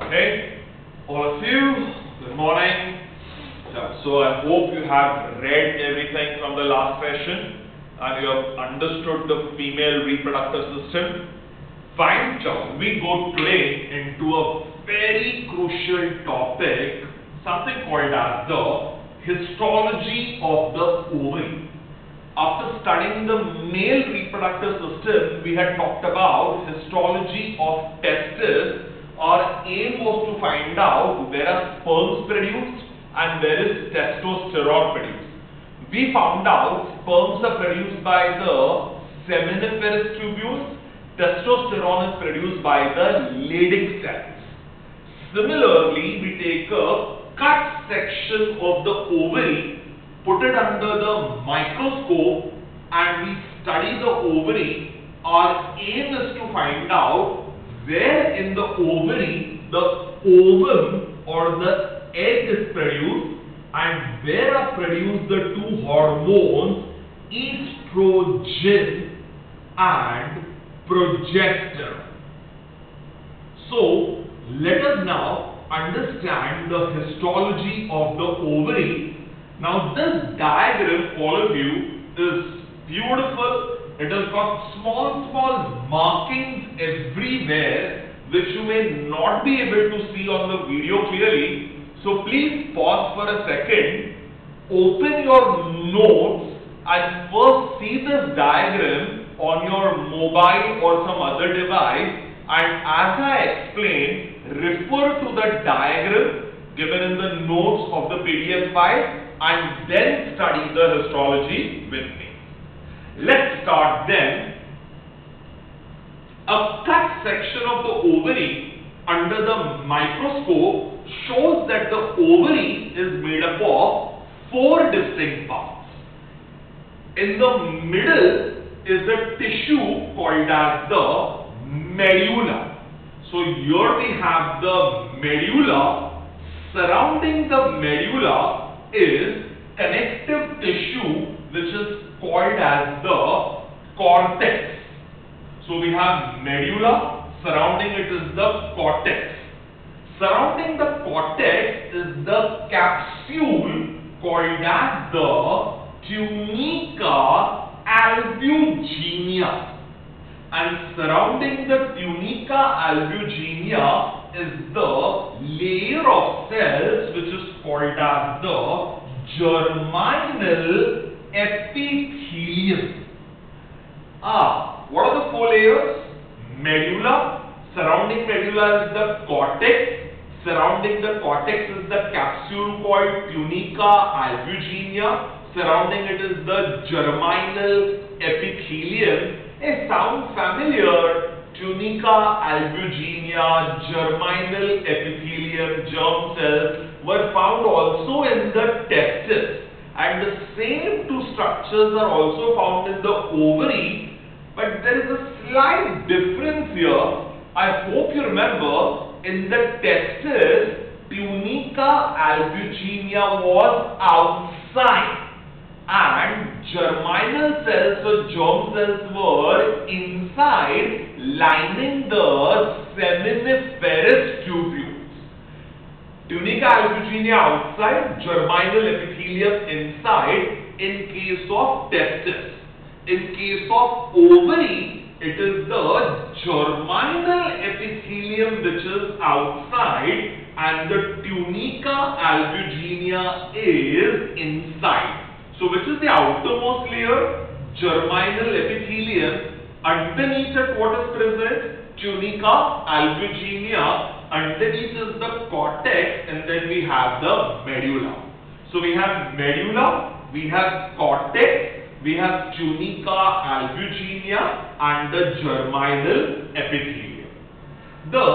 Okay, all of you, good morning. So I hope you have read everything from the last session and you have understood the female reproductive system. Fine, so we go today into a very crucial topic, something called as the histology of the ovary. After studying the male reproductive system, we had talked about histology of testes. Our aim was to find out where are sperms produced and where is testosterone produced. We found out sperms are produced by the seminiferous tubules, testosterone is produced by the Leydig cells. Similarly, we take a cut section of the ovary, put it under the microscope and we study the ovary. Our aim is to find out where in the ovary the ovum or the egg is produced and where are produced the two hormones estrogen and progesterone. So let us now understand the histology of the ovary. Now this diagram, all of you, is beautiful. It has got small markings everywhere which you may not be able to see on the video clearly. So please pause for a second, open your notes and first see this diagram on your mobile or some other device, and as I explain, refer to the diagram given in the notes of the PDF file and then study the histology with me. Let's start then. A cut section of the ovary under the microscope shows that the ovary is made up of four distinct parts. In the middle is a tissue called as the medulla. So here we have the medulla. Surrounding the medulla is connective tissue which is called as the cortex. So we have medulla, surrounding it is the cortex. Surrounding the cortex is the capsule called as the tunica albuginea. And surrounding the tunica albuginea is the layer of cells which is called as the germinal epithelium. What are the four layers? Medulla, surrounding medulla is the cortex, surrounding the cortex is the capsule called tunica albuginea, surrounding it is the germinal epithelium. Sound familiar? Tunica albuginea, germinal epithelium, germ cells were found also in the testes. And the same two structures are also found in the ovary, but there is a slight difference here. I hope you remember, in the testes, tunica albuginea was outside and germinal cells or germ cells were inside, lining the seminiferous tubules. Tunica albuginea outside, germinal epithelium inside in case of testis. In case of ovary, it is the germinal epithelium which is outside and the tunica albuginea is inside. So which is the outermost layer? Germinal epithelium. Underneath it what is present? Tunica albuginea. Underneath is the cortex and then we have the medulla. So we have medulla, we have cortex, we have tunica albuginea and the germinal epithelium. The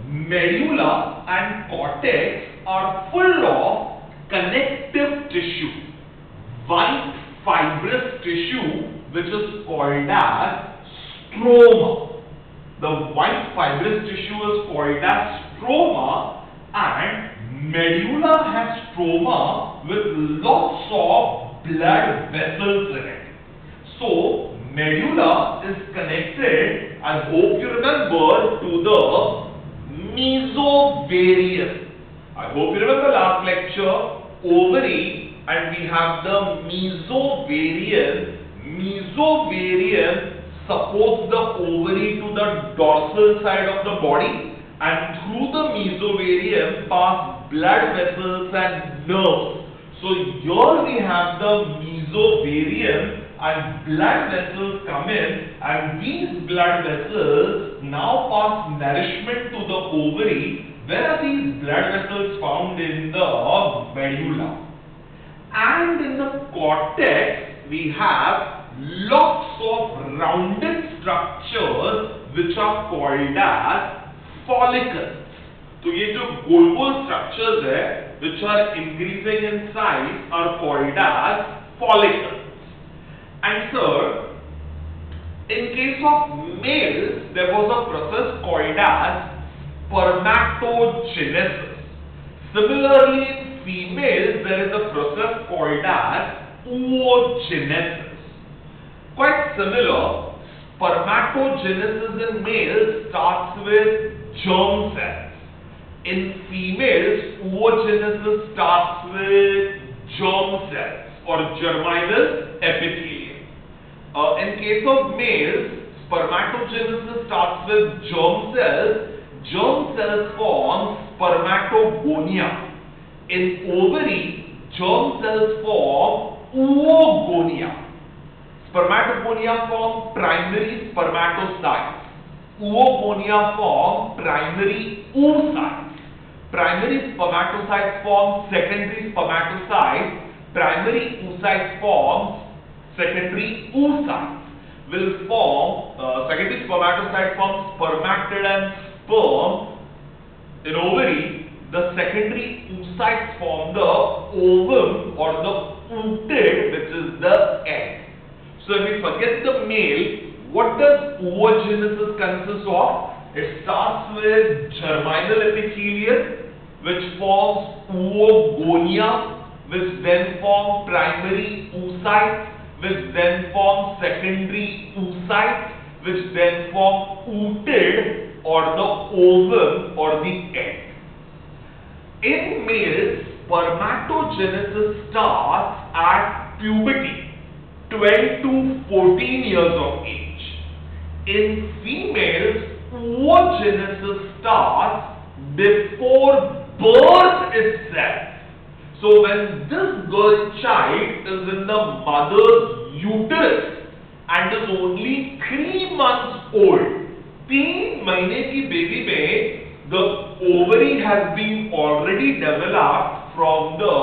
medulla and cortex are full of connective tissue, white fibrous tissue which is called as stroma. The white fibrous tissue is called as stroma, and medulla has stroma with lots of blood vessels in it. So medulla is connected, I hope you remember, to the mesovarium. I hope you remember last lecture, ovary, and we have the mesovarium. Mesovarium supports the ovary to the dorsal side of the body, and through the mesovarium pass blood vessels and nerves. So here we have the mesovarium and blood vessels come in, and these blood vessels now pass nourishment to the ovary. Where are these blood vessels found? In the medulla. And in the cortex we have lots of rounded structures which are called as follicles. So ये जो गोल-गोल structures है which are increasing in size are called as follicles. And sir, in case of males, there was a process called as spermatogenesis. Similarly, in females, there is a process called as oogenesis. Quite similar, spermatogenesis in males starts with germ cells. In females, oogenesis starts with germ cells or germinal epithelium. In case of males, spermatogenesis starts with germ cells. Germ cells form spermatogonia. In ovary, germ cells form oogonia. Spermatogonia form primary spermatocytes. Oogonia form primary oocytes. Primary spermatocytes form secondary spermatocytes. Primary oocytes form secondary oocytes. Will form secondary spermatocyte forms spermatid and sperm. In ovary, the secondary oocytes form the ovum or the ootid, which is the egg. So if we forget the male, what does oogenesis consist of? It starts with germinal epithelium, which forms oogonia, which then form primary oocytes, which then form secondary oocytes, which then form ootid or the ovum or the egg. In males, spermatogenesis starts at puberty, 12 to 14 years of age. In females, oogenesis starts before birth itself. So when this girl child is in the mother's uterus and is only 3 months old, 3 महीने की baby में the ovary has been already developed from the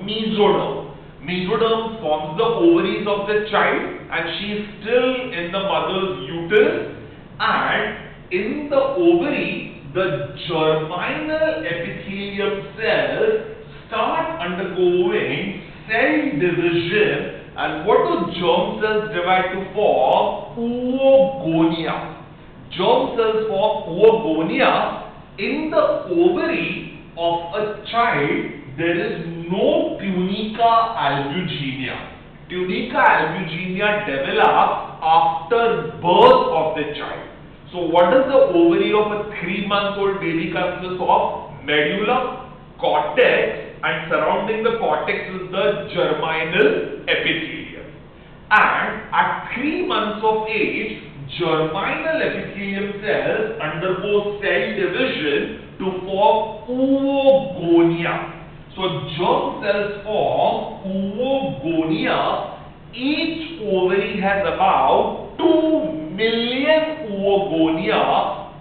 mesoderm. Mesoderm forms the ovaries of the child and she is still in the mother's uterus, and in the ovary the germinal epithelium cells start undergoing cell division. And what do germ cells divide to form? Oogonia. Germ cells form oogonia. In the ovary of a child, there is no tunica albuginea. Tunica albuginea develops after birth of the child. So what does the ovary of a 3-month-old baby consist of? Medulla, cortex, and surrounding the cortex is the germinal epithelium. And at 3 months of age, germinal epithelium cells undergo cell division to form oogonia. So germ cells form oogonia. Each ovary has about 2 million oogonia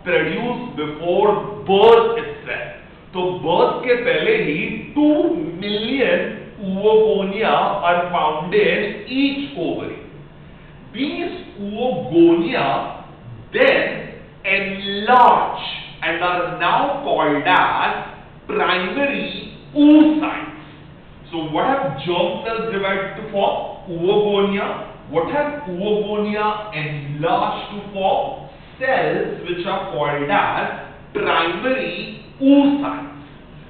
produced before birth itself. तो birth के पहले ही 2 million oogonia are found in each ovary. These oogonia then enlarge and are now called as primary oocytes. So what have germ cells divided to form? Oogonia. What have oogonia enlarged to form? Cells which are called as primary oocytes.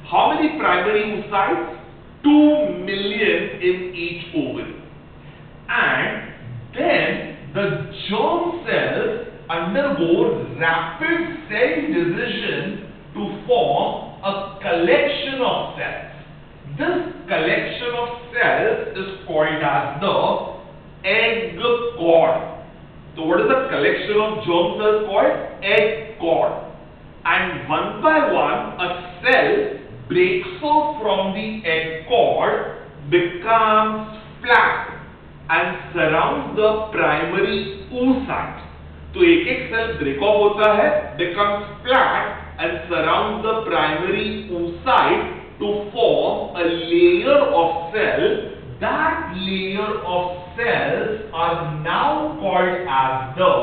How many primary oocytes? 2 million in each ovary. And then the germ cells undergo rapid cell division to to form a collection of cells. This collection of cells is called as the egg cord. So what is the collection of germ cells called? Egg cord. And one by one a cell breaks off from the egg cord, becomes flat and surrounds the primary oocyte. तो एक cell break of होता है, becomes flat and surrounds the primary oocyte to form a layer of cell. That layer of cells are now called as the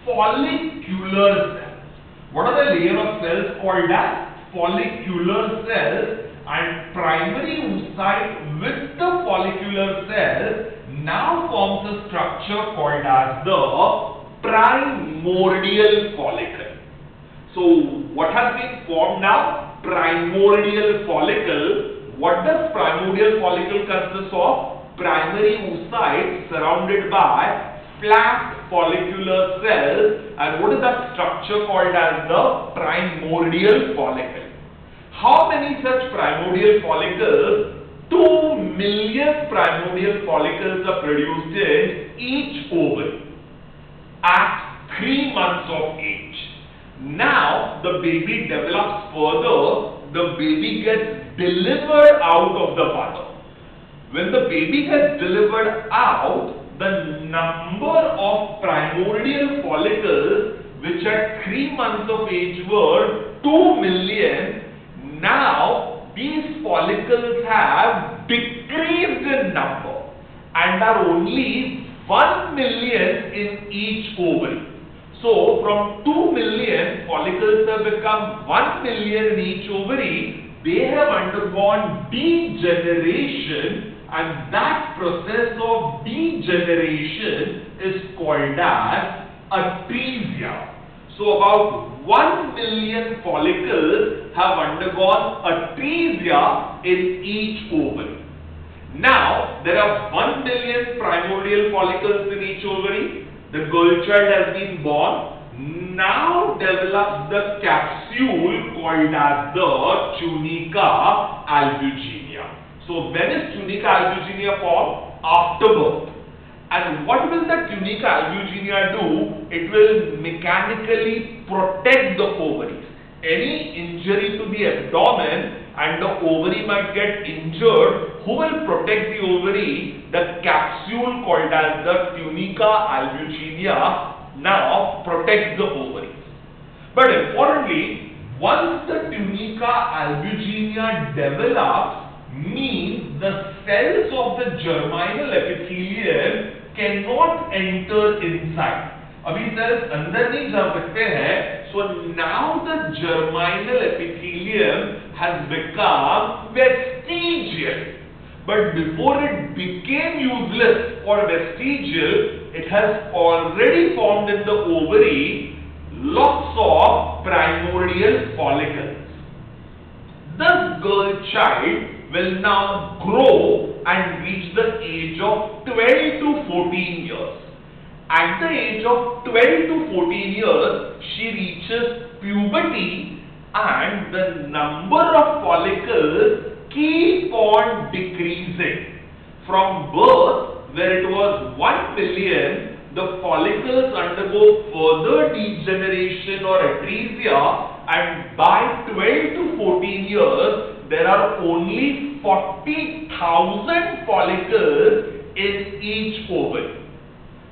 follicular cells. What are the layer of cells called as? Follicular cells. And primary oocyte with the follicular cells now forms a structure called as the primordial follicle. So what has been formed now? Primordial follicle. What does primordial follicle consist of? Primary oocyte surrounded by flat follicular cells. And what is that structure called as the primordial follicle? How many such primordial follicles? 2 million primordial follicles are produced in each ovary at 3 months of age. Now the baby develops further. The baby gets delivered out of the mother. When the baby gets delivered out, the number of primordial follicles which at 3 months of age were 2 million, now these follicles have decreased in number and are only 1 million in each ovary. So from 2 million follicles have become 1 million in each ovary. They have undergone degeneration, and that process of degeneration is called as atresia. So about 1 million follicles have undergone atresia in each ovary. Now there are 1 million primordial follicles in each ovary. The girl child has been born, now develops the capsule called as the tunica albuginea. So when is tunica albuginea formed? After birth. And what will the tunica albuginea do? It will mechanically protect the ovaries. Any injury to the abdomen and the ovary might get injured, who will protect the ovary? The capsule called as the tunica albuginea now protects the ovaries. But importantly, once the tunica albuginea develops, means the cells of the germinal epithelium cannot enter inside. अभी cells अंदर नहीं जा सकते हैं. So now the germinal epithelium has become vestigial. But before it became useless or vestigial, it has already formed in the ovary lots of primordial follicles. This girl child will now grow and reach the age of 12 to 14 years. At the age of 12 to 14 years, she reaches puberty and the number of follicles keep on decreasing. From birth, where it was 1 million, the follicles undergo further degeneration or atresia, and by 12 to 14 years, there are only 40,000 follicles in each ovary.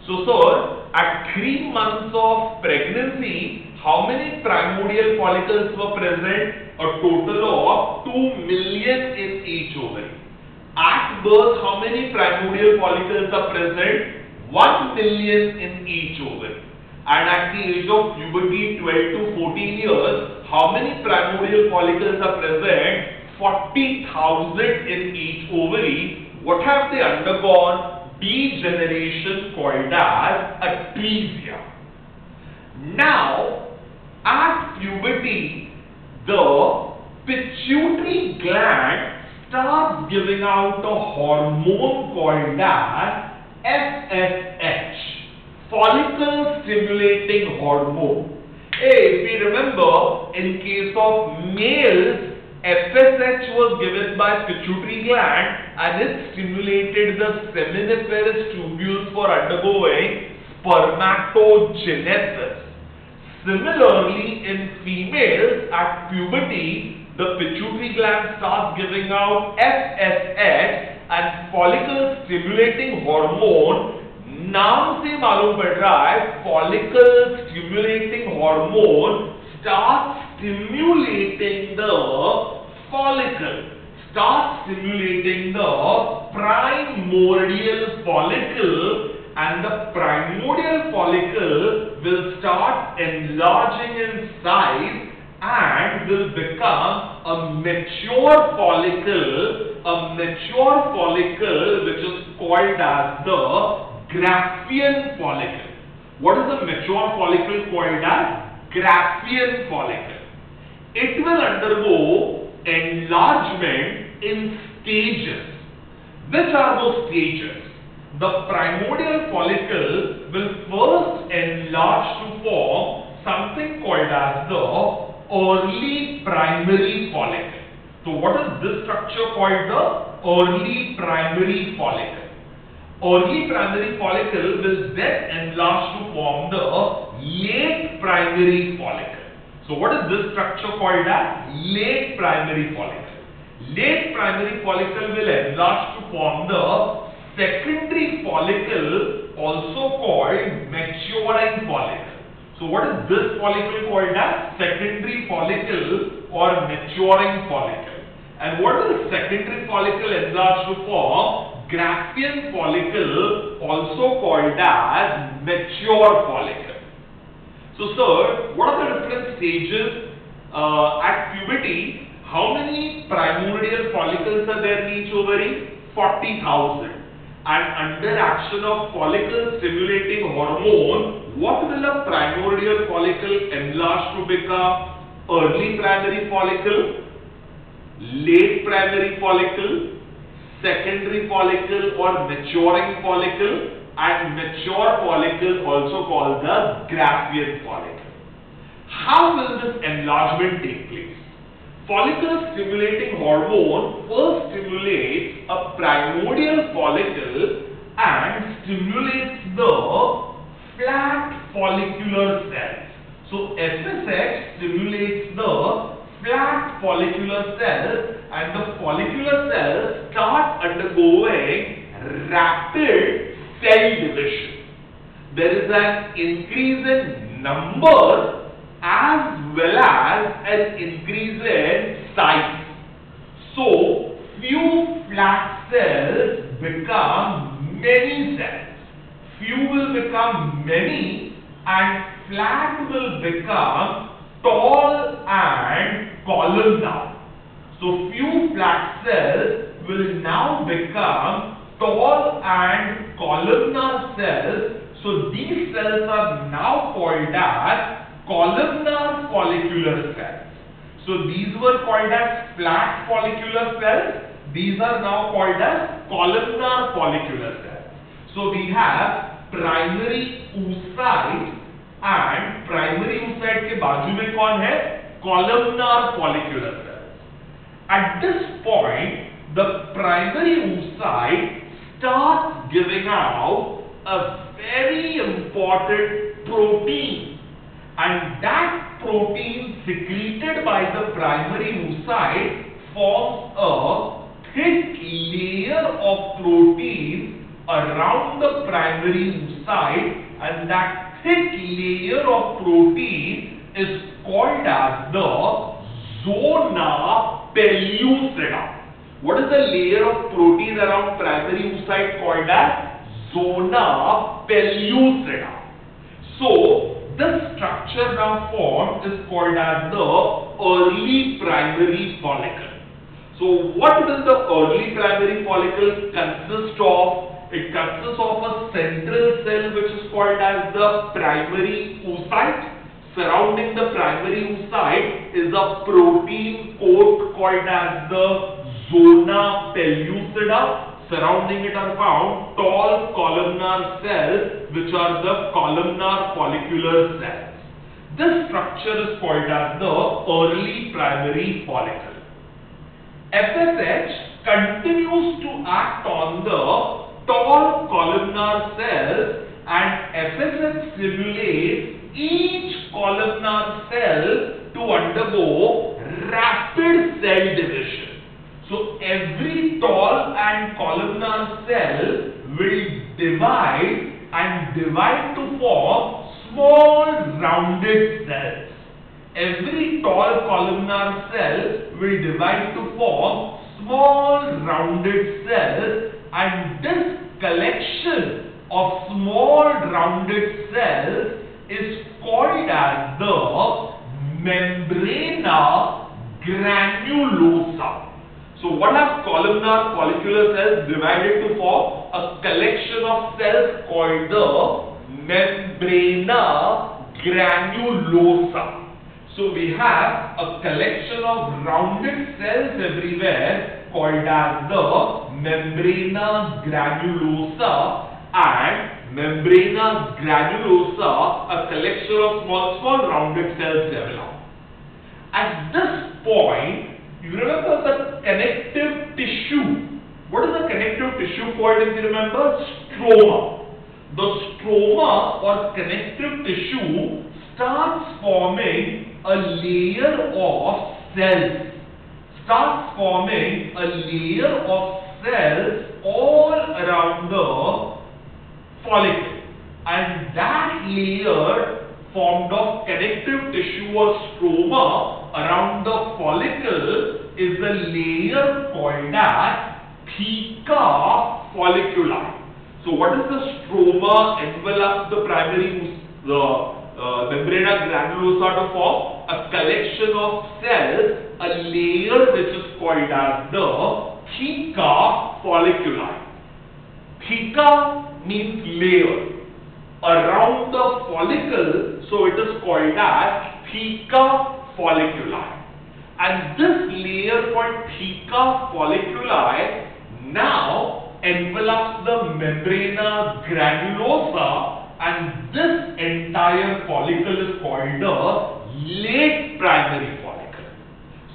So sir, at 3 months of pregnancy, how many primordial follicles were present? A total of 2 million in each ovary. At birth, how many primordial follicles are present? 1 million in each ovary. And at the age of puberty, 12 to 14 years, how many primordial follicles are present? 40,000 in each ovary. What have they undergone? Degeneration called as atresia. Now, at puberty, the pituitary gland starts giving out a hormone called as FSH, follicle stimulating hormone. If we remember, in case of males, FSH was given by pituitary gland and it stimulated the seminiferous tubules for undergoing spermatogenesis. Similarly, in females at puberty, the pituitary gland starts giving out FSH and follicle stimulating hormone. नाम से मालूम पड़ रहा है follicle stimulating hormone starts stimulating the follicle, primordial follicle, and the primordial follicle will start enlarging in size and will become a mature follicle which is called as the Graphian follicle. What is the mature follicle called as? Graphian follicle. It will undergo enlargement in stages. Which are those stages? The primordial follicle will first enlarge to form something called as the early primary follicle. So what is this structure called? The early primary follicle. Early primary follicle will then enlarge to form the late primary follicle. So what is this structure called as? Late primary follicle. Late primary follicle will enlarge to form the secondary follicle, also called maturing follicle. So what is this follicle called as? Secondary follicle or maturing follicle. And what is the secondary follicle enlarged to form? Graphian follicle, also called as mature follicle. So sir, what are the different stages at puberty? How many primordial follicles are there in each ovary? 40,000. And under action of follicle stimulating hormone, what will a primordial follicle enlarge to become? Early primary follicle, late primary follicle, secondary follicle or maturing follicle, and mature follicle, also called the Graphian follicle. How will this enlargement take place? Follicle stimulating hormone first stimulates a primordial follicle and stimulates the flat follicular cells. So FSH stimulates the flat follicular cells, and the follicular cells start undergoing rapid cell division. There is an increase in number as well as an increase in size. So few flat cells become many cells. Few will become many and flat will become tall and columnar. So few flat cells will now become tall and columnar cells. So these cells are now called as columnar follicular cells. So these were called as flat follicular cells. These are now called as columnar follicular cells. So we have primary oocyte and primary oocyte के बाजू में कौन है? Columnar follicular cells. At this point, the primary oocyte starts giving out a very important protein, and that protein secreted by the primary oocyte forms a thick layer of protein around the primary oocyte, and that thick layer of protein is called as the zona pellucida. What is the layer of protein around primary oocyte called as? Zona pellucida. So this structure now formed is called as the early primary follicle. So what will the early primary follicle consist of? It consists of a central cell which is called as the primary oocyte. Surrounding the primary oocyte is a protein coat called as the zona pellucida. Surrounding it are found tall columnar cells which are the columnar follicular cells. This structure is called as the early primary follicle. FSH continues to act on the tall columnar cells, and FSH stimulates each columnar cell to undergo rapid cell division. So every tall and columnar cell will divide to form small rounded cells. Every tall columnar cell will divide to form small rounded cells, and this collection of small rounded cells is called as the Membranous Granulosa. So what are columnar follicular cells divided to form? A collection of cells called the Membranous Granulosa. So we have a collection of rounded cells everywhere called as the Membranous Granulosa, and Membranous Granulosa, a collection of small rounded cells develop. At this point, you remember the connective tissue. What is the connective tissue called, if you remember? Stroma. The stroma or connective tissue starts forming a layer of cells. All around the follicle, and that layer formed of connective tissue or stroma around the follicle is the layer called as theca folliculi. So what is the stroma envelope the primary Membranous granulosa to form? A collection of cells, a layer which is called as the theca folliculi. Theca means layer around the follicle, so it is called as theca folliculi. And this layer called theca folliculi now envelops the Membranous granulosa, and this entire follicle is called the late primary follicle.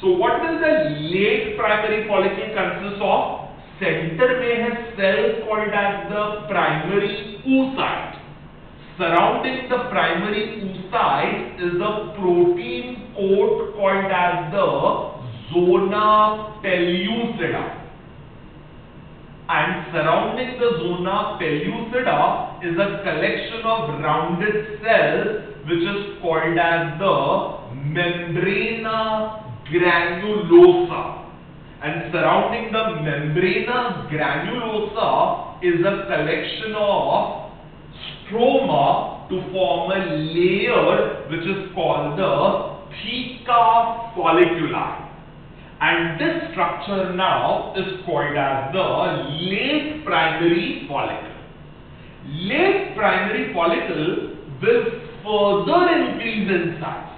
So what does the late primary follicle consist of? Center में है cell called as the primary oocyte. Surrounding the primary oocyte is the protein coat called as the zona pellucida. And surrounding the zona pellucida is a collection of rounded cells which is called as the Membranous granulosa. And surrounding the Membranous granulosa is a collection of stroma to form a layer which is called the theca folliculi. And this structure now is called as the late primary follicle. Late primary follicle will further increase in size.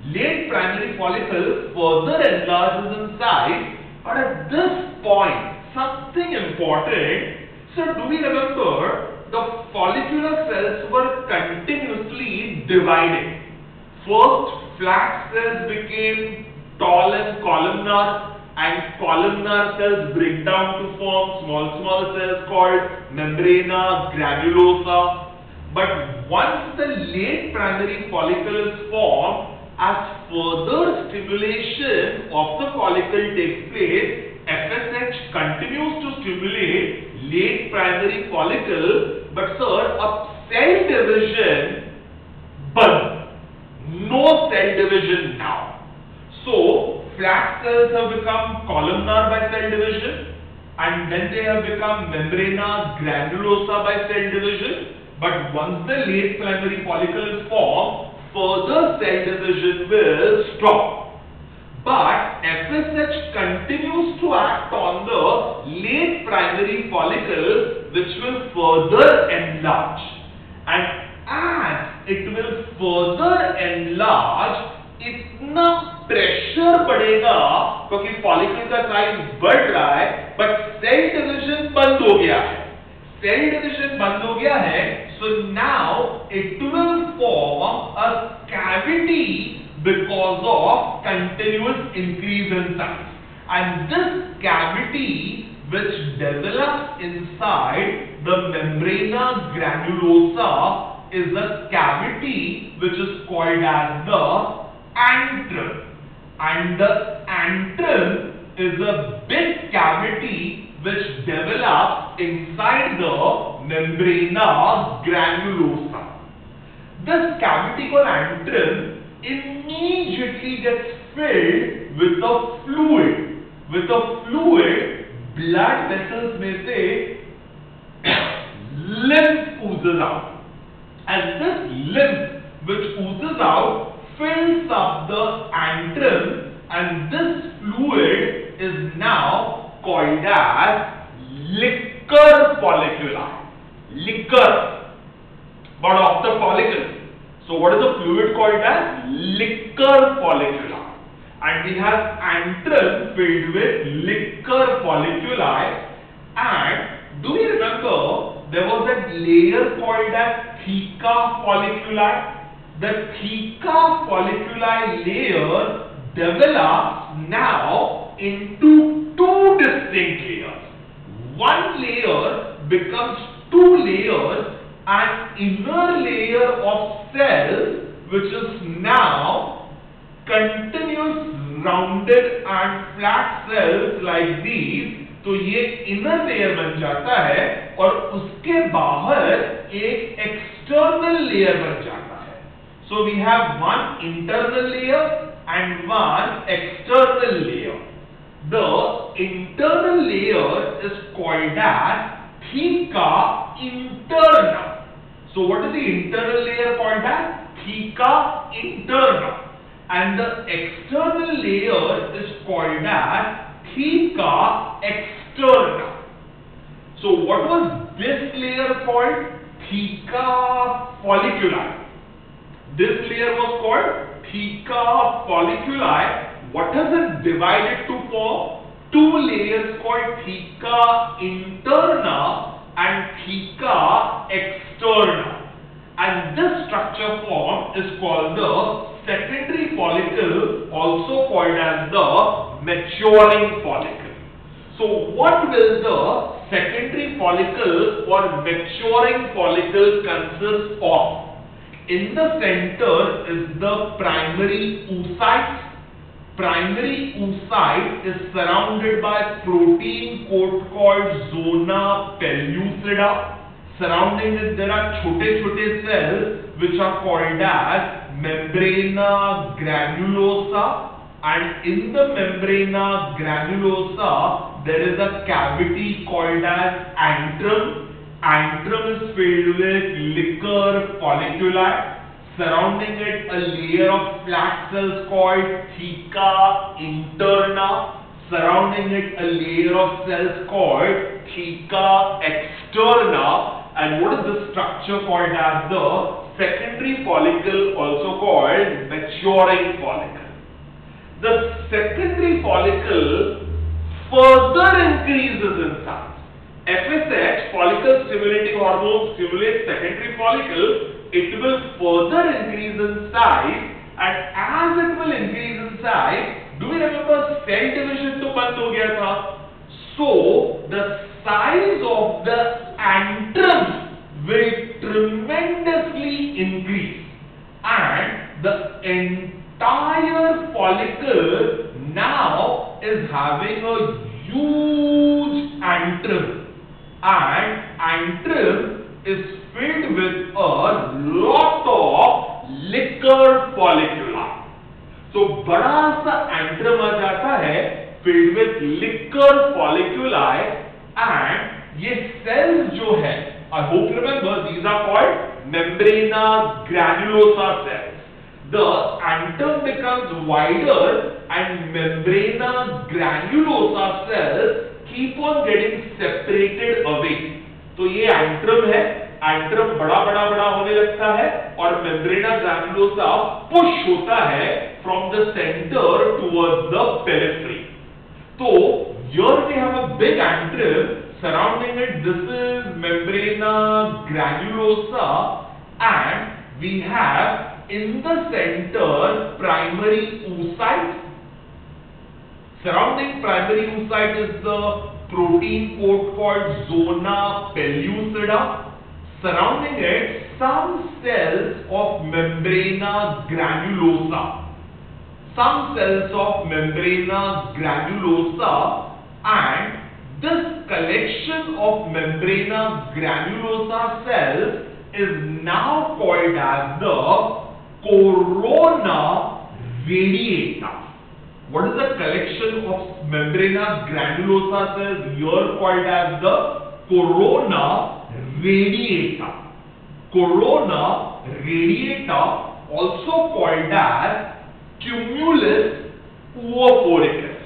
Late primary follicle further enlarges in size, but at this point, something important. So do we remember the follicular cells were continuously dividing? First, flat cells became tall and columnar, and columnar cells break down to form small cells called Membranous granulosa. But once the late primary follicle is formed, as further stimulation of the follicle takes place, FSH continues to stimulate late primary follicle, but sir, a cell division band. No cell division now. So, flat cells have become columnar by cell division, and then they have become Membranous granulosa by cell division. But once the late primary follicle is formed, further cell division will stop. But FSH continues to act on the late primary follicle, which will further enlarge. And as it will further enlarge, इतना pressure बढ़ेगा क्योंकि follicle का size बढ़ रहा है, but cell division बंद हो गया है. सेल डिवीजन बंद हो गया है, so now it will form a cavity because of continuous increase in size, and this cavity which develops inside the Membranous Granulosa is a cavity which is called as the antrum, and the antrum is a big cavity which develops inside the Membranous Granulosa. This cavity called antrum immediately gets filled with a fluid. With a fluid, blood vessels में से lymph oozes out, and this lymph which oozes out fills up the antrum, and this fluid is now called as liquor folliculi. Liquor, but of the follicle. So what is the fluid called as? Liquor folliculi. And we have antrum filled with liquor folliculi. And do you remember there was a layer called as theca folliculi? The theca folliculi layer develops now into two distinct layers. One layer becomes two layers, an inner layer of cells which is now continuous rounded and flat cells like these. तो ये inner layer बन जाता है और उसके बाहर एक external layer बन जाता है. So we have one internal layer and one external layer. The internal layer is called as theca interna. So what is the internal layer called as? Theca interna. And the external layer is called as theca externa. So what was this layer called? Theca folliculi. This layer was called theca folliculi. What is it divided to form? Two layers called theca interna and theca externa. And this structure form is called the secondary follicle, also called as the maturing follicle. So what will the secondary follicle or maturing follicle consist of? In the center is the primary oocyte. Primary oocyte is surrounded by protein coat called zona pellucida. Surrounding it there are छोटे cells which are called as Membranous Granulosa, and in the Membranous Granulosa there is a cavity called as antrum. Antrum is filled with liquor folliculi. Surrounding it a layer of flat cells called theca interna. Surrounding it a layer of cells called theca externa. And what is the structure called as the secondary follicle, also called maturing follicle. The secondary follicle further increases in size. FSH, follicle stimulating hormone, stimulates secondary follicle. It will further increase in size, and as it will increase in size, do you remember cell division to बंद हो गया था? So the size of the antrum will tremendously increase, and the entire follicle now is having a huge antrum, and antrum is filled with a lot of liquor folliculi. So बड़ा सा antrum आ जाता है filled with liquor folliculi, and ये cells जो है, I hope you remember, these are called Membranous Granulosa cells. The antrum becomes wider and Membranous Granulosa cells keep on getting separated away. तो ये antrum है, antrum बड़ा होने लगता है और Membranous Granulosa push होता है from the center towards the periphery. So here we have a big antrum surrounding it. This is membrana granulosa, and we have in the center primary oocyte. Surrounding primary oocyte is the protein coat called zona pellucida. Surrounding it, some cells of membrana granulosa. Some cells of membrana granulosa, and this collection of membrana granulosa cells is now called as the corona radiata. What is the collection of membrana granulosa cells here called as the corona radiata? Corona radiata, also called as cumulus oophoricus.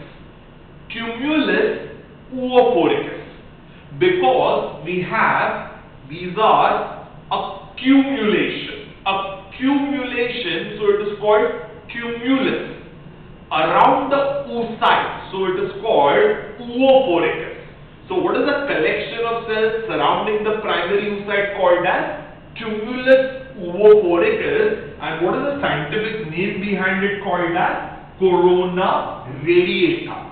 Cumulus oophoricus. Because we have, these are accumulation. Accumulation, so it is called cumulus. Around the oocyte, so it is called oophoricus. So what is the collection of cells surrounding the primary oocyte called as cumulus oophoricus, and what is the scientific name behind it called as corona radiata.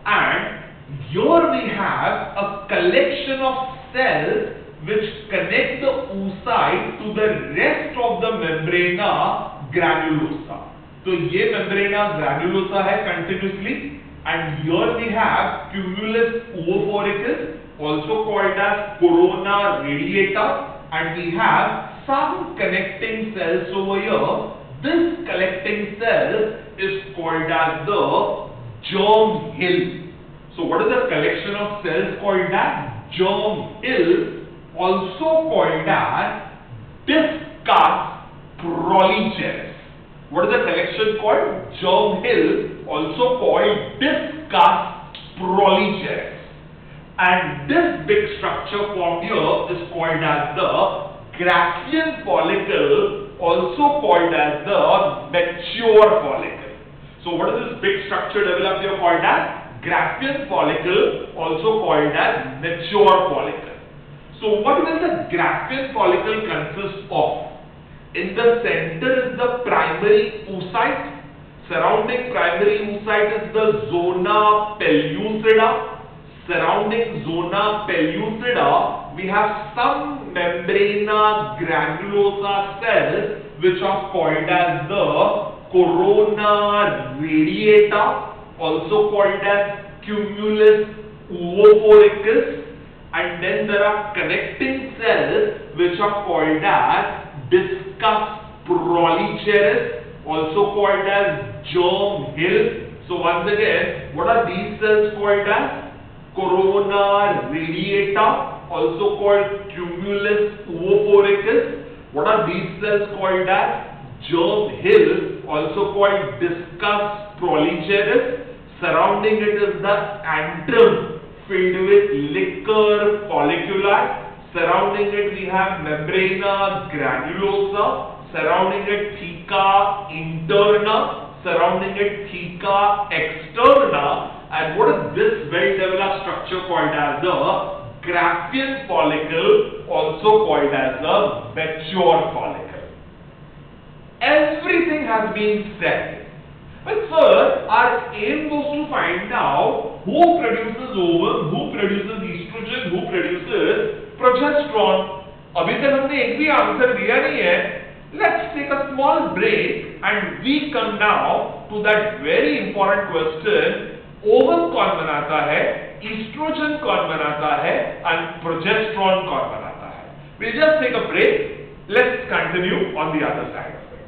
And here we have a collection of cells which connect the oocyte to the rest of the membrana granulosa. So ये membrana granulosa है continuously, and here we have cumulus oophoricus, also called as corona radiata, and we have some connecting cells over here. This collecting cell is called as the germ hill. So what is the collection of cells called as germ hill, also called as discus proligerus? What is the collection called? Germ hill, also called discus proligerus. And this big structure formed here is called as the Graphian follicle, also called as the mature follicle. So what is this big structure developed here called as Graphian follicle, also called as mature follicle. So what will the Graphian follicle consist of? In the center is the primary oocyte. Surrounding primary oocyte is the zona pellucida. Surrounding zona pellucida, we have some membrana granulosa cells which are called as the corona radiata, also called as cumulus oophoricus, and then there are connecting cells which are called as discus proligerus, also called as germ hill. So once again, what are these cells called as? Corona radiata, also called cumulus oophoricus. What are these cells called as? Germ hill, also called discus proligerus. Surrounding it is the antrum filled with liquor folliculi. Surrounding it we have membrana granulosa. Surrounding it theca interna. Surrounding it theca externa. And what is this well-developed structure called as the Graphian follicle, also called as the mature follicle? Everything has been said. But sir, our aim was to find out who produces ovum, who produces estrogen, who produces progesterone. अभी तक हमने एक भी answer दिया नहीं है. Let's take a small break and we come now to that very important question. Ovum कौन बनाता है, एस्ट्रोजन कौन बनाता है, and progesterone कौन बनाता है? We'll just take a break. Let's continue on the other side of it.